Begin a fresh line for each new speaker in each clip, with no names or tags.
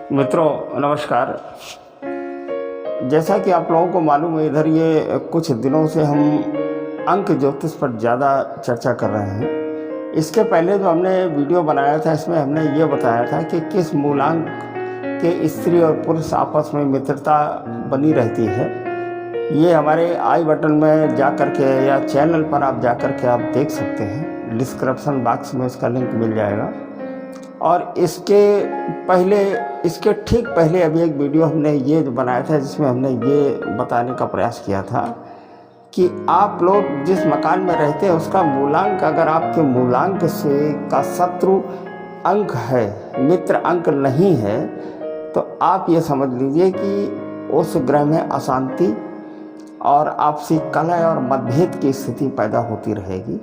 मित्रों नमस्कार। जैसा कि आप लोगों को मालूम है, इधर ये कुछ दिनों से हम अंक ज्योतिष पर ज़्यादा चर्चा कर रहे हैं। इसके पहले जो हमने वीडियो बनाया था, इसमें हमने ये बताया था कि किस मूलांक के स्त्री और पुरुष आपस में मित्रता बनी रहती है। ये हमारे आई बटन में जा कर के या चैनल पर आप जा कर के आप देख सकते हैं। डिस्क्रिप्शन बॉक्स में इसका लिंक मिल जाएगा। और इसके ठीक पहले अभी एक वीडियो हमने ये जो बनाया था, जिसमें हमने ये बताने का प्रयास किया था कि आप लोग जिस मकान में रहते हैं उसका मूलांक, अगर आपके मूलांक से का शत्रु अंक है, मित्र अंक नहीं है, तो आप ये समझ लीजिए कि उस ग्रह में अशांति और आपसी कलह और मतभेद की स्थिति पैदा होती रहेगी।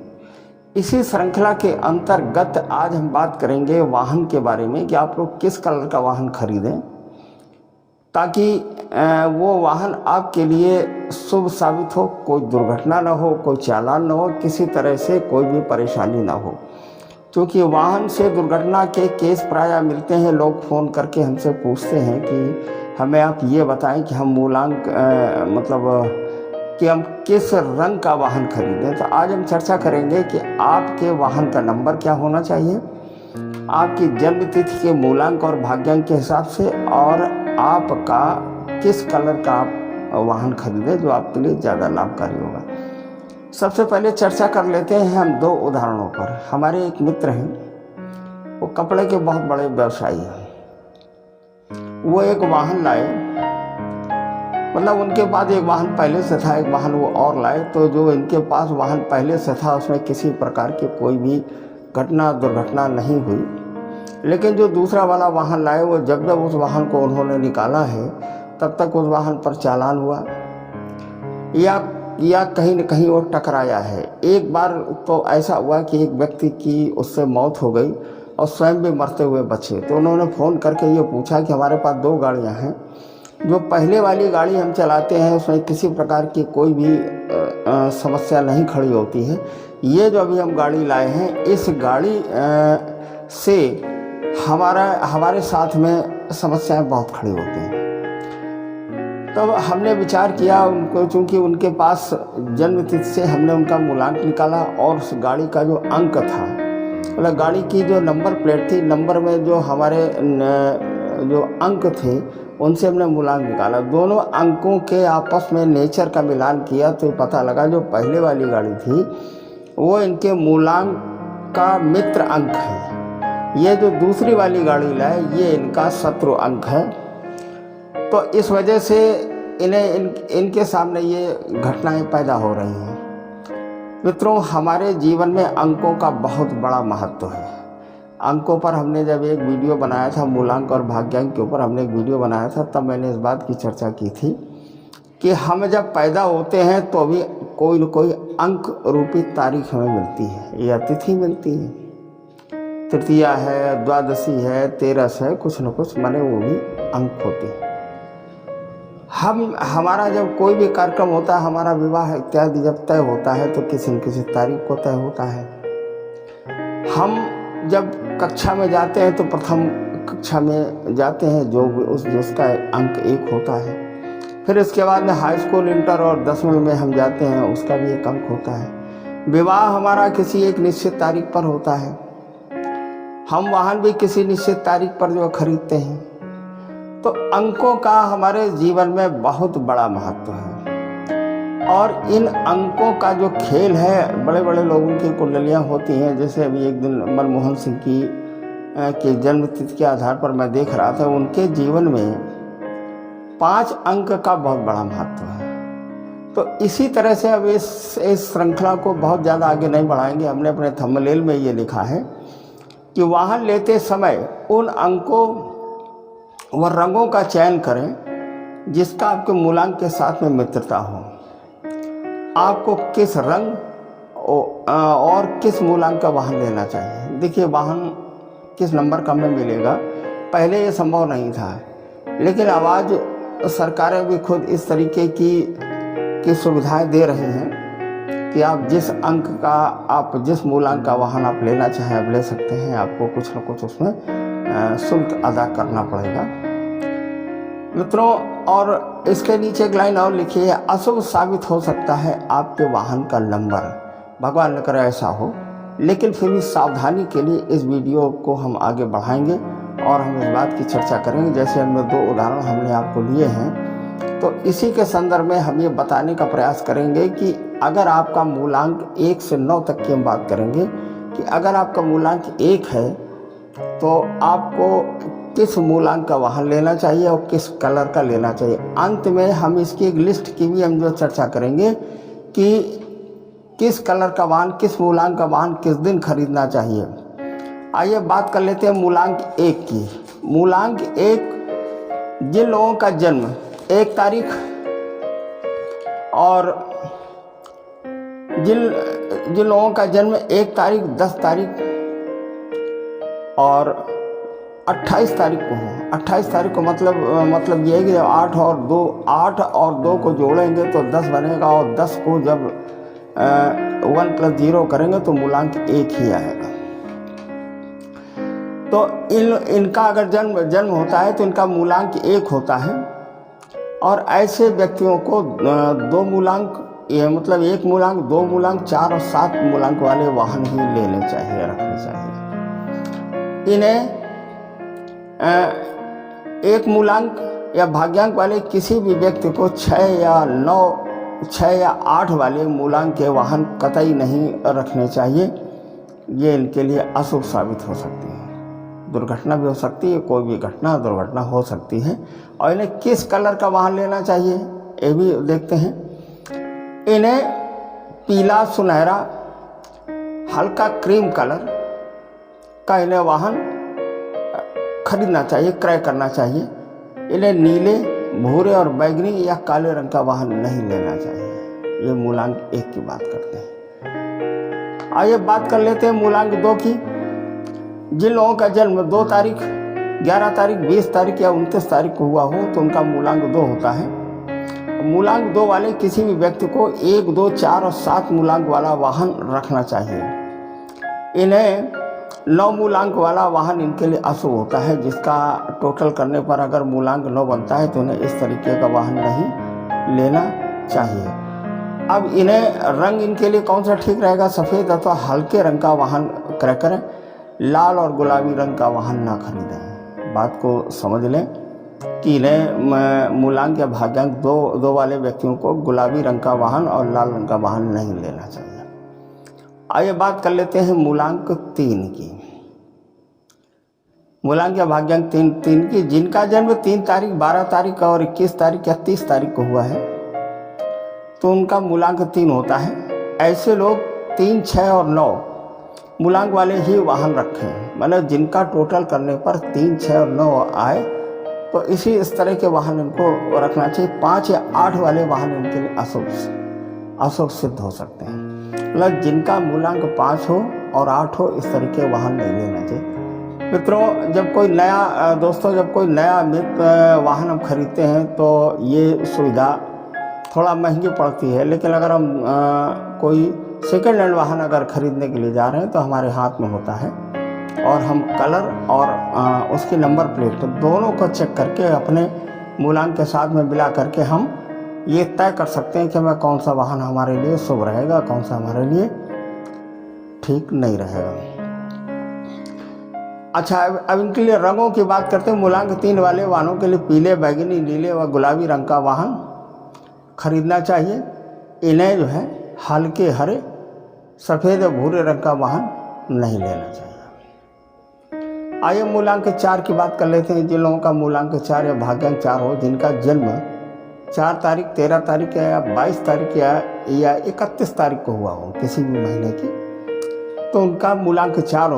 इसी श्रृंखला के अंतर्गत आज हम बात करेंगे वाहन के बारे में कि आप लोग किस कलर का वाहन खरीदें ताकि वो वाहन आपके लिए शुभ साबित हो, कोई दुर्घटना ना हो, कोई चालान ना हो, किसी तरह से कोई भी परेशानी ना हो। क्योंकि वाहन से दुर्घटना के केस प्रायः मिलते हैं। लोग फ़ोन करके हमसे पूछते हैं कि हमें आप ये बताएं कि हम मूलांक कि हम किस रंग का वाहन खरीदें। तो आज हम चर्चा करेंगे कि आपके वाहन का नंबर क्या होना चाहिए, आपकी जन्म तिथि के मूलांक और भाग्यांक के हिसाब से, और आपका किस कलर का आप वाहन खरीदें जो आपके लिए ज़्यादा लाभकारी होगा। सबसे पहले चर्चा कर लेते हैं हम दो उदाहरणों पर। हमारे एक मित्र हैं, वो कपड़े के बहुत बड़े व्यवसायी हैं। वो एक वाहन लाए, मतलब उनके पास एक वाहन पहले से था, एक वाहन वो और लाए। तो जो इनके पास वाहन पहले से था उसमें किसी प्रकार की कोई भी घटना दुर्घटना नहीं हुई। लेकिन जो दूसरा वाला वाहन लाए, वो जब उस वाहन को उन्होंने निकाला है तब तक उस वाहन पर चालान हुआ या कहीं न कहीं वो टकराया है। एक बार तो ऐसा हुआ कि एक व्यक्ति की उससे मौत हो गई और स्वयं भी मरते हुए बचे। तो उन्होंने फ़ोन करके ये पूछा कि हमारे पास दो गाड़ियाँ हैं, जो पहले वाली गाड़ी हम चलाते हैं उसमें किसी प्रकार की कोई भी समस्या नहीं खड़ी होती है। ये जो अभी हम गाड़ी लाए हैं, इस गाड़ी से हमारे साथ में समस्याएं बहुत खड़ी होती हैं। तब हमने विचार किया उनको, चूँकि उनके पास जन्म तिथि से हमने उनका मूलांक निकाला और उस गाड़ी का जो अंक था, मतलब गाड़ी की जो नंबर प्लेट थी, नंबर में जो हमारे जो अंक थे उनसे हमने मूलांक निकाला। दोनों अंकों के आपस में नेचर का मिलान किया तो पता लगा जो पहले वाली गाड़ी थी वो इनके मूलांक का मित्र अंक है। ये जो दूसरी वाली गाड़ी लाए ये इनका शत्रु अंक है। तो इस वजह से इनके सामने ये घटनाएं पैदा हो रही हैं। मित्रों, हमारे जीवन में अंकों का बहुत बड़ा महत्व है। अंकों पर हमने जब एक वीडियो बनाया था, मूलांक और भाग्यांक के ऊपर हमने एक वीडियो बनाया था, तब मैंने इस बात की चर्चा की थी कि हम जब पैदा होते हैं तो अभी कोई न कोई अंक रूपी तारीख हमें मिलती है या तिथि मिलती है। तृतीया है, द्वादशी है, 13 है, कुछ न कुछ माने वो भी अंक होते हैं। हमारा जब कोई भी कार्यक्रम होता है, हमारा विवाह इत्यादि जब तय होता है तो किसी न किसी तारीख को तय होता है। हम जब कक्षा में जाते हैं तो प्रथम कक्षा में जाते हैं जो उसका अंक 1 होता है। फिर इसके बाद में हाई स्कूल, इंटर और 10वीं में हम जाते हैं, उसका भी एक अंक होता है। विवाह हमारा किसी एक निश्चित तारीख पर होता है। हम वाहन भी किसी निश्चित तारीख पर जो खरीदते हैं। तो अंकों का हमारे जीवन में बहुत बड़ा महत्व है। और इन अंकों का जो खेल है, बड़े बड़े लोगों की कुंडलियाँ होती हैं। जैसे अभी एक दिन मनमोहन सिंह की जन्म तिथि के आधार पर मैं देख रहा था, उनके जीवन में 5 अंक का बहुत बड़ा महत्व है। तो इसी तरह से अब इस श्रृंखला को बहुत ज़्यादा आगे नहीं बढ़ाएंगे। हमने अपने थंबनेल में ये लिखा है कि वाहन लेते समय उन अंकों व रंगों का चयन करें जिसका आपके मूलांक के साथ में मित्रता हो। आपको किस रंग और किस मूलांक का वाहन लेना चाहिए। देखिए, वाहन किस नंबर का हमें मिलेगा, पहले ये संभव नहीं था, लेकिन अब आज सरकारें भी खुद इस तरीके की सुविधाएं दे रही हैं कि आप जिस अंक का, आप जिस मूलांक का वाहन आप लेना चाहें आप ले सकते हैं। आपको कुछ न कुछ उसमें शुल्क अदा करना पड़ेगा। मित्रों, और इसके नीचे एक लाइन और लिखी है, अशुभ साबित हो सकता है आपके वाहन का नंबर। भगवान न करे ऐसा हो, लेकिन फिर भी सावधानी के लिए इस वीडियो को हम आगे बढ़ाएंगे और हम इस बात की चर्चा करेंगे। जैसे हमने 2 उदाहरण हमने आपको लिए हैं, तो इसी के संदर्भ में हम ये बताने का प्रयास करेंगे कि अगर आपका मूलांक 1 से 9 तक की हम बात करेंगे कि अगर आपका मूलांक 1 है तो आपको किस मूलांक का वाहन लेना चाहिए और किस कलर का लेना चाहिए। अंत में हम इसकी एक लिस्ट की भी हम जो चर्चा करेंगे कि किस कलर का वाहन, किस मूलांक का वाहन किस दिन खरीदना चाहिए। आइए बात कर लेते हैं मूलांक 1 की। मूलांक 1 जिन लोगों का जन्म 1 तारीख और जिन लोगों का जन्म 1 तारीख, 10 तारीख और 28 तारीख को हो। 28 तारीख को मतलब ये है कि जब 8 और 2 को जोड़ेंगे तो 10 बनेगा, और 10 को जब 1 + 0 करेंगे तो मूलांक 1 ही आएगा। तो इनका अगर जन्म होता है तो इनका मूलांक 1 होता है। और ऐसे व्यक्तियों को 2 मूलांक, ये मतलब 1 मूलांक, 2 मूलांक, 4 और 7 मूलांक वाले वाहन ही लेने चाहिए, रखने चाहिए। इन्हें 1 मूलांक या भाग्यांक वाले किसी भी व्यक्ति को 6 या 9, 6 या 8 वाले मूलांक के वाहन कतई नहीं रखने चाहिए। ये इनके लिए अशुभ साबित हो सकती है, दुर्घटना भी हो सकती है, कोई भी घटना दुर्घटना हो सकती है। और इन्हें किस कलर का वाहन लेना चाहिए ये भी देखते हैं। इन्हें पीला, सुनहरा, हल्का क्रीम कलर का इन्हें वाहन खरीदना चाहिए, क्रय करना चाहिए। इन्हें नीले, भूरे और बैगनी या काले रंग का वाहन नहीं लेना चाहिए। ये मूलांक 1 की बात करते हैं। आइए बात कर लेते हैं मूलांक 2 की। जिन लोगों का जन्म 2 तारीख, 11 तारीख, 20 तारीख या 29 तारीख को हुआ हो तो उनका मूलांक 2 होता है। मूलांक 2 वाले किसी भी व्यक्ति को 1, 2, 4 और 7 मूलांक वाला वाहन रखना चाहिए। इन्हें 9 मूलांक वाला वाहन इनके लिए अशुभ होता है, जिसका टोटल करने पर अगर मूलांक 9 बनता है तो इन्हें इस तरीके का वाहन नहीं लेना चाहिए। अब इन्हें रंग इनके लिए कौन सा ठीक रहेगा? सफ़ेद अथवा हल्के रंग का वाहन क्रय करें, लाल और गुलाबी रंग का वाहन ना खरीदें। बात को समझ लें कि इन्हें मूलांक या भाग्यांक 2 वाले व्यक्तियों को गुलाबी रंग का वाहन और लाल रंग का वाहन नहीं लेना चाहिए। आइए बात कर लेते हैं मूलांक 3 की। मूलांक या भाग्यांक 3 की। जिनका जन्म 3 तारीख, 12 तारीख और 21 तारीख या 30 तारीख को हुआ है तो उनका मूलांक 3 होता है। ऐसे लोग 3, 6 और 9 मूलांक वाले ही वाहन रखें, मतलब जिनका टोटल करने पर 3, 6 और 9 आए तो इस तरह के वाहन इनको रखना चाहिए। 5 या 8 वाले वाहन इनके लिए अशुभ सिद्ध हो सकते हैं। मतलब जिनका मूलांक 5 हो और 8 हो, इस तरह के वाहन नहीं लेना चाहिए। मित्रों, जब कोई नया वाहन हम खरीदते हैं तो ये सुविधा थोड़ा महंगी पड़ती है, लेकिन अगर हम कोई सेकेंड हैंड वाहन अगर खरीदने के लिए जा रहे हैं तो हमारे हाथ में होता है और हम कलर और उसकी नंबर प्लेट दोनों को चेक करके अपने मूलांक के साथ में मिला करके हम ये तय कर सकते हैं कि हमें कौन सा वाहन हमारे लिए शुभ रहेगा, कौन सा हमारे लिए ठीक नहीं रहेगा। अच्छा, अब इनके लिए रंगों की बात करते हैं। मूलांक 3 वाले वाहनों के लिए पीले, बैगनी, नीले व गुलाबी रंग का वाहन खरीदना चाहिए। इन्हें जो है हल्के हरे, सफ़ेद और भूरे रंग का वाहन नहीं लेना चाहिए। आइए मूलांक 4 की बात कर लेते हैं। जिन लोगों का मूलांक 4 या भाग्यांक 4 हो, जिनका जन्म 4 तारीख, 13 तारीख या 22 तारीख या 31 तारीख को हुआ हो किसी भी महीने की, तो उनका मूलांक 4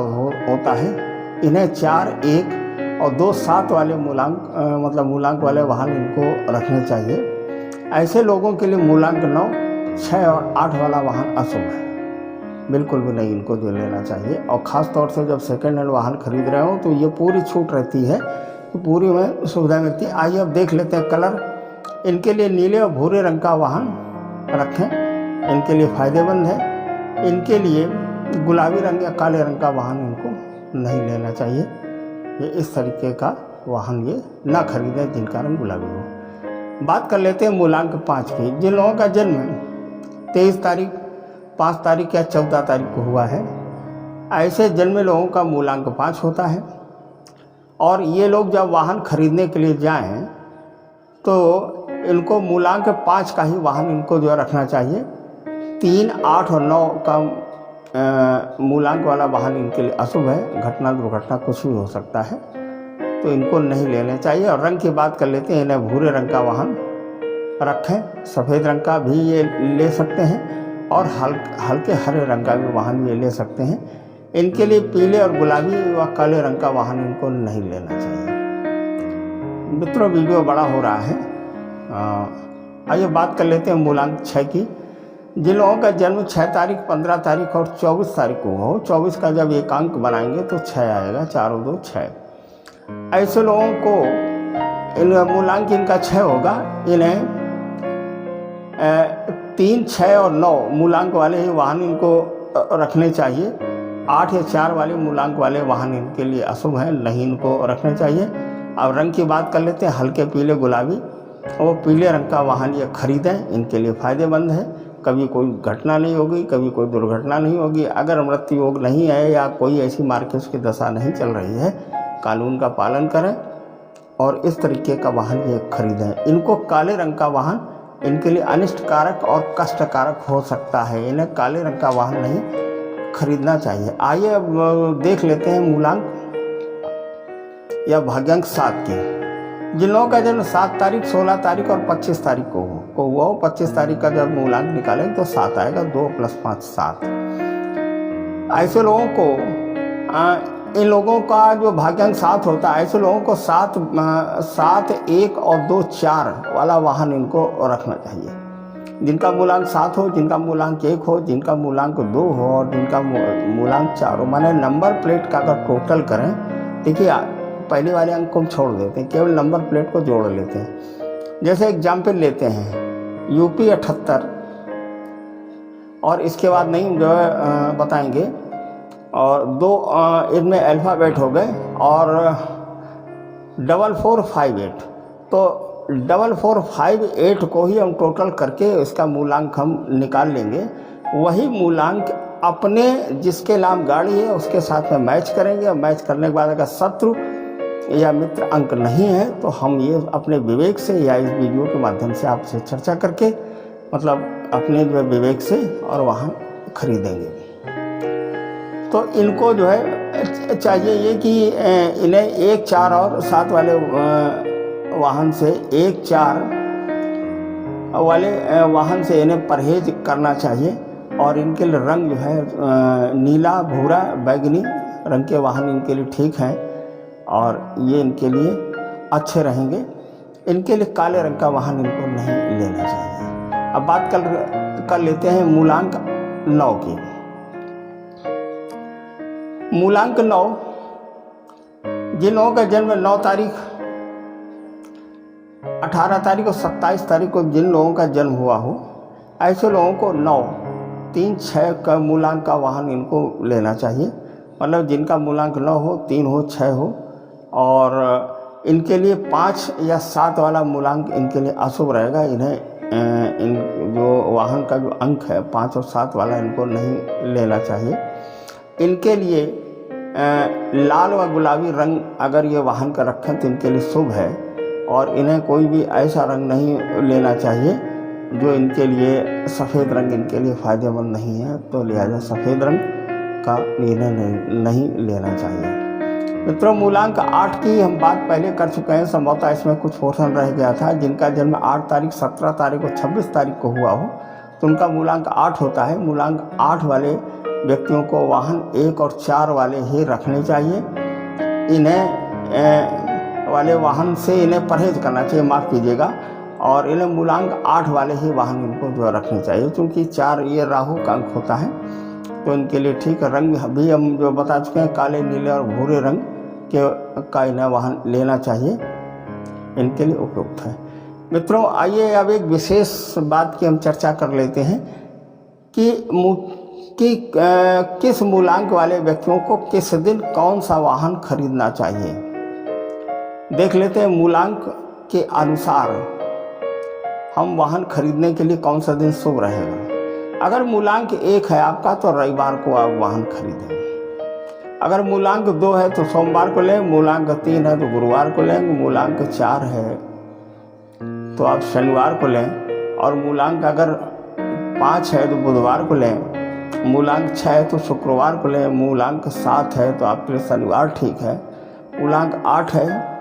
होता है। इन्हें 4, 1 और 2, 7 वाले मूलांक वाले वाहन इनको रखने चाहिए। ऐसे लोगों के लिए मूलांक 9, 6 और 8 वाला वाहन अशुभ है, बिल्कुल भी नहीं इनको जो लेना चाहिए। और ख़ास तौर से जब सेकेंड हैंड वाहन खरीद रहे हो तो ये पूरी छूट रहती है, तो पूरी में सुविधा मिलती है। आइए अब देख लेते हैं कलर। इनके लिए नीले और भूरे रंग का वाहन रखें, इनके लिए फ़ायदेमंद है। इनके लिए गुलाबी रंग या काले रंग का वाहन इनको नहीं लेना चाहिए। ये इस तरीके का वाहन ये ना खरीदें जिनका रंग गुलाबी हो। बात कर लेते हैं मूलांक 5 की। जिन लोगों का जन्म 23 तारीख, 5 तारीख या 14 तारीख को हुआ है, ऐसे जन्मे लोगों का मूलांक 5 होता है। और ये लोग जब वाहन खरीदने के लिए जाएं तो इनको मूलांक 5 का ही वाहन इनको जो रखना चाहिए। 3, 8 और 9 का मूलांक वाला वाहन इनके लिए अशुभ है, घटना दुर्घटना कुछ भी हो सकता है, तो इनको नहीं लेने चाहिए। और रंग की बात कर लेते हैं, इन्हें भूरे रंग का वाहन रखें, सफ़ेद रंग का भी ये ले सकते हैं और हल्के हरे रंग का भी वाहन ये ले सकते हैं। इनके लिए पीले और गुलाबी व काले रंग का वाहन इनको नहीं लेना चाहिए। मित्रों, वीडियो बड़ा हो रहा है, आइए बात कर लेते हैं मूलांक 6 की। जिन लोगों का जन्म 6 तारीख, 15 तारीख और 24 तारीख को हो, 24 का जब एक अंक बनाएंगे तो 6 आएगा, 4 और 2 6। ऐसे लोगों को इन मूलांक इनका 6 होगा। इन्हें 3, 6 और 9 मूलांक वाले ही वाहन इनको रखने चाहिए। 8 या 4 वाले मूलांक वाले वाहन इनके लिए अशुभ हैं, नहीं इनको रखने चाहिए। अब रंग की बात कर लेते हैं, हल्के पीले गुलाबी, वो पीले रंग का वाहन ये खरीदें, इनके लिए फ़ायदेमंद है। कभी कोई घटना नहीं होगी, कभी कोई दुर्घटना नहीं होगी। अगर मृत्यु योग नहीं है या कोई ऐसी मार्केट की दशा नहीं चल रही है, कानून का पालन करें और इस तरीके का वाहन ये खरीदें। इनको काले रंग का वाहन इनके लिए अनिष्टकारक और कष्टकारक हो सकता है, इन्हें काले रंग का वाहन नहीं खरीदना चाहिए। आइए अब देख लेते हैं मूलांक या भाग्यांक 7 के। जिन लोगों का जन्म 7 तारीख, 16 तारीख और 25 तारीख को हुआ हो, 25 तारीख का जब मूलांक निकालें तो 7 आएगा, 2 + 5 7। ऐसे लोगों को इन लोगों का जो भाग्यांक 7 होता है, ऐसे लोगों को 7, 1 और 2 4 वाला वाहन इनको रखना चाहिए। जिनका मूलांक 7 हो, जिनका मूलांक 1 हो, जिनका मूलांक 2 हो और जिनका मूलांक 4 हो, माने नंबर प्लेट का अगर टोटल करें, देखिए पहले वाले अंक को हम छोड़ देते हैं, केवल नंबर प्लेट को जोड़ लेते हैं। जैसे एग्जाम्पल लेते हैं यूपी 78 और इसके बाद नहीं जो है बताएंगे, और 2 इनमें अल्फ़ाबेट हो गए और 4458, तो 4458 को ही हम टोटल करके इसका मूलांक हम निकाल लेंगे। वही मूलांक अपने जिसके नाम गाड़ी है उसके साथ में मैच करेंगे और मैच करने के बाद अगर शत्रु या मित्र अंक नहीं है तो हम ये अपने विवेक से या इस वीडियो के माध्यम से आपसे चर्चा करके मतलब अपने जो विवेक से और वाहन खरीदेंगे। तो इनको जो है चाहिए ये कि इन्हें 1, 4 और 7 वाले वाहन से 1, 4 वाले वाहन से इन्हें परहेज करना चाहिए। और इनके लिए रंग जो है नीला, भूरा, बैगनी रंग के वाहन इनके लिए ठीक हैं और ये इनके लिए अच्छे रहेंगे। इनके लिए काले रंग का वाहन इनको नहीं लेना चाहिए। अब बात कर लेते हैं मूलांक 9 की। मूलांक 9, जिन लोगों का जन्म 9 तारीख, 18 तारीख और 27 तारीख को जिन लोगों का जन्म हुआ हो, ऐसे लोगों को 9, 3, 6 का मूलांक का वाहन इनको लेना चाहिए। मतलब जिनका मूलांक 9 हो, 3 हो, 6 हो और इनके लिए 5 या 7 वाला मूलांक इनके लिए अशुभ रहेगा। इन्हें इन जो वाहन का जो अंक है 5 और 7 वाला इनको नहीं लेना चाहिए। इनके लिए लाल व गुलाबी रंग अगर ये वाहन का रखें तो इनके लिए शुभ है और इन्हें कोई भी ऐसा रंग नहीं लेना चाहिए जो इनके लिए सफ़ेद रंग इनके लिए फ़ायदेमंद नहीं है, तो लिहाजा सफ़ेद रंग का निर्णय नहीं लेना चाहिए। मित्रों, मूलांक 8 की हम बात पहले कर चुके हैं, संभवतः इसमें कुछ पोर्शन रह गया था। जिनका जन्म 8 तारीख, 17 तारीख और 26 तारीख को हुआ हो तो उनका मूलांक 8 होता है। मूलांक 8 वाले व्यक्तियों को वाहन 1 और 4 वाले ही रखने चाहिए। इन्हें वाले वाहन से इन्हें परहेज करना चाहिए, माफ़ कीजिएगा, और इन्हें मूलांक 8 वाले ही वाहन इनको जो रखने चाहिए, क्योंकि 4 ये राहु का अंक होता है तो इनके लिए ठीक है। रंग भी हम जो बता चुके हैं, काले, नीले और भूरे रंग का इन्हें वाहन लेना चाहिए, इनके लिए उपयुक्त है। मित्रों, आइए अब एक विशेष बात की हम चर्चा कर लेते हैं कि किस मूलांक वाले व्यक्तियों को किस दिन कौन सा वाहन खरीदना चाहिए। देख लेते हैं मूलांक के अनुसार हम वाहन खरीदने के लिए कौन सा दिन शुभ रहेगा। अगर मूलांक 1 है आपका तो रविवार को आप वाहन खरीदें। अगर मूलांक 2 है तो सोमवार को लें, मूलांक 3 है तो गुरुवार को लेंगे, मूलांक 4 है तो आप शनिवार को लें, और मूलांक अगर 5 है तो बुधवार को लें, मूलांक 6 है तो शुक्रवार को लें, मूलांक 7 है तो आपके लिए शनिवार ठीक है, मूलांक 8 है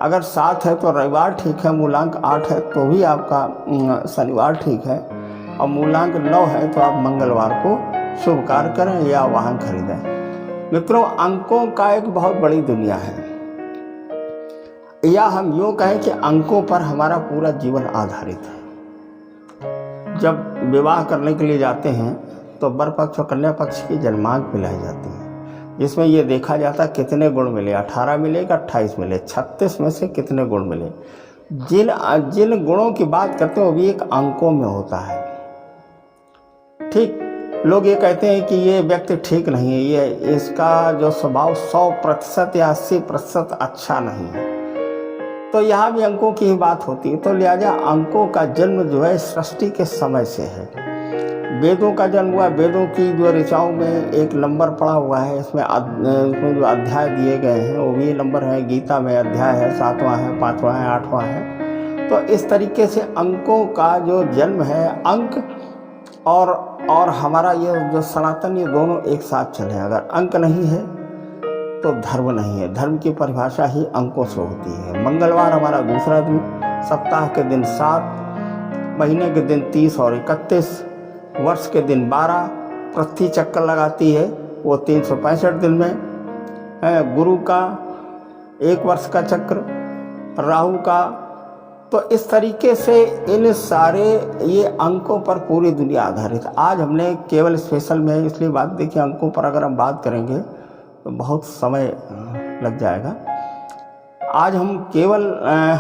अगर 7 है तो रविवार ठीक है, मूलांक 8 है तो भी आपका शनिवार ठीक है, और मूलांक 9 है तो आप मंगलवार को शुभ कार्य करें या वाहन खरीदें। मित्रों, अंकों का एक बहुत बड़ी दुनिया है, या हम यूँ कहें कि अंकों पर हमारा पूरा जीवन आधारित है। जब विवाह करने के लिए जाते हैं तो वर पक्ष और कन्या पक्ष की जन्मांक मिलाई जाती है, जिसमें ये देखा जाता कितने गुण मिले, 18 मिले कि 28 मिले, 36 में से कितने गुण मिले। जिन गुणों की बात करते हैं वो भी एक अंकों में होता है। ठीक, लोग ये कहते हैं कि ये व्यक्ति ठीक नहीं है, ये इसका जो स्वभाव 100% या 80% अच्छा नहीं है, तो यहाँ भी अंकों की ही बात होती है। तो लिहाजा अंकों का जन्म जो है सृष्टि के समय से है। वेदों का जन्म हुआ, वेदों की जो ऋचाओं में एक नंबर पड़ा हुआ है, इसमें जो अध्याय दिए गए हैं वो भी नंबर है। गीता में अध्याय है, 7वां है, 5वां है, 8वां है। तो इस तरीके से अंकों का जो जन्म है, अंक और हमारा ये जो सनातन, ये दोनों एक साथ चले। अगर अंक नहीं है तो धर्म नहीं है। धर्म की परिभाषा ही अंकों से होती है। मंगलवार हमारा दूसरा दिन, सप्ताह के दिन 7, महीने के दिन 30 और 31, वर्ष के दिन 12, पृथ्वी चक्कर लगाती है वो 365 दिन में है, गुरु का 1 वर्ष का चक्र, राहु का। तो इस तरीके से इन सारे ये अंकों पर पूरी दुनिया आधारित है। आज हमने केवल स्पेशल में इसलिए बात देखी, अंकों पर अगर हम बात करेंगे तो बहुत समय लग जाएगा। आज हम केवल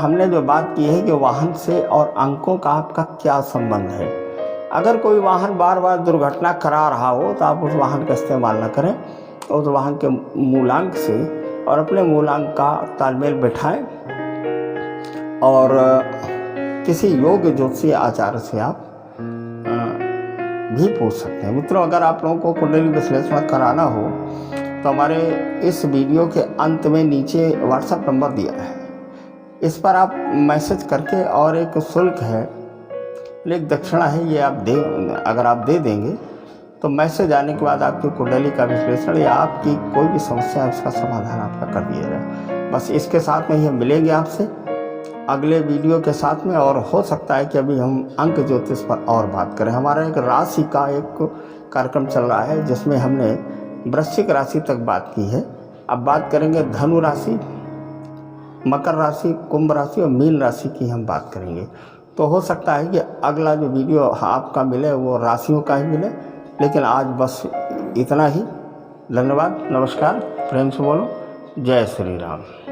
हमने जो बात की है कि वाहन से और अंकों का आपका क्या संबंध है। अगर कोई वाहन बार बार दुर्घटना करा रहा हो तो आप उस वाहन का इस्तेमाल न करें, उस वाहन के मूलांक से और अपने मूलांक का तालमेल बैठाएं, और किसी योग्य ज्योतिषीय आचार्य से आप भी पूछ सकते हैं। मित्रों, अगर आप लोगों को कुंडली विश्लेषण कराना हो तो हमारे इस वीडियो के अंत में नीचे व्हाट्सएप नंबर दिया है, इस पर आप मैसेज करके, और एक शुल्क है, एक दक्षिणा है, ये आप अगर आप दे देंगे तो मैसेज आने के बाद आपकी कुंडली का विश्लेषण या आपकी कोई भी समस्या है उसका समाधान आपका कर दिया जाए। बस इसके साथ में ही हम मिलेंगे आपसे अगले वीडियो के साथ में। और हो सकता है कि अभी हम अंक ज्योतिष पर और बात करें। हमारा एक राशि का एक कार्यक्रम चल रहा है जिसमें हमने वृश्चिक राशि तक बात की है। अब बात करेंगे धनु राशि, मकर राशि, कुंभ राशि और मीन राशि की हम बात करेंगे। तो हो सकता है कि अगला जो वीडियो आपका मिले वो राशियों का ही मिले। लेकिन आज बस इतना ही। धन्यवाद, नमस्कार, प्रेम से बोलो, जय श्री राम।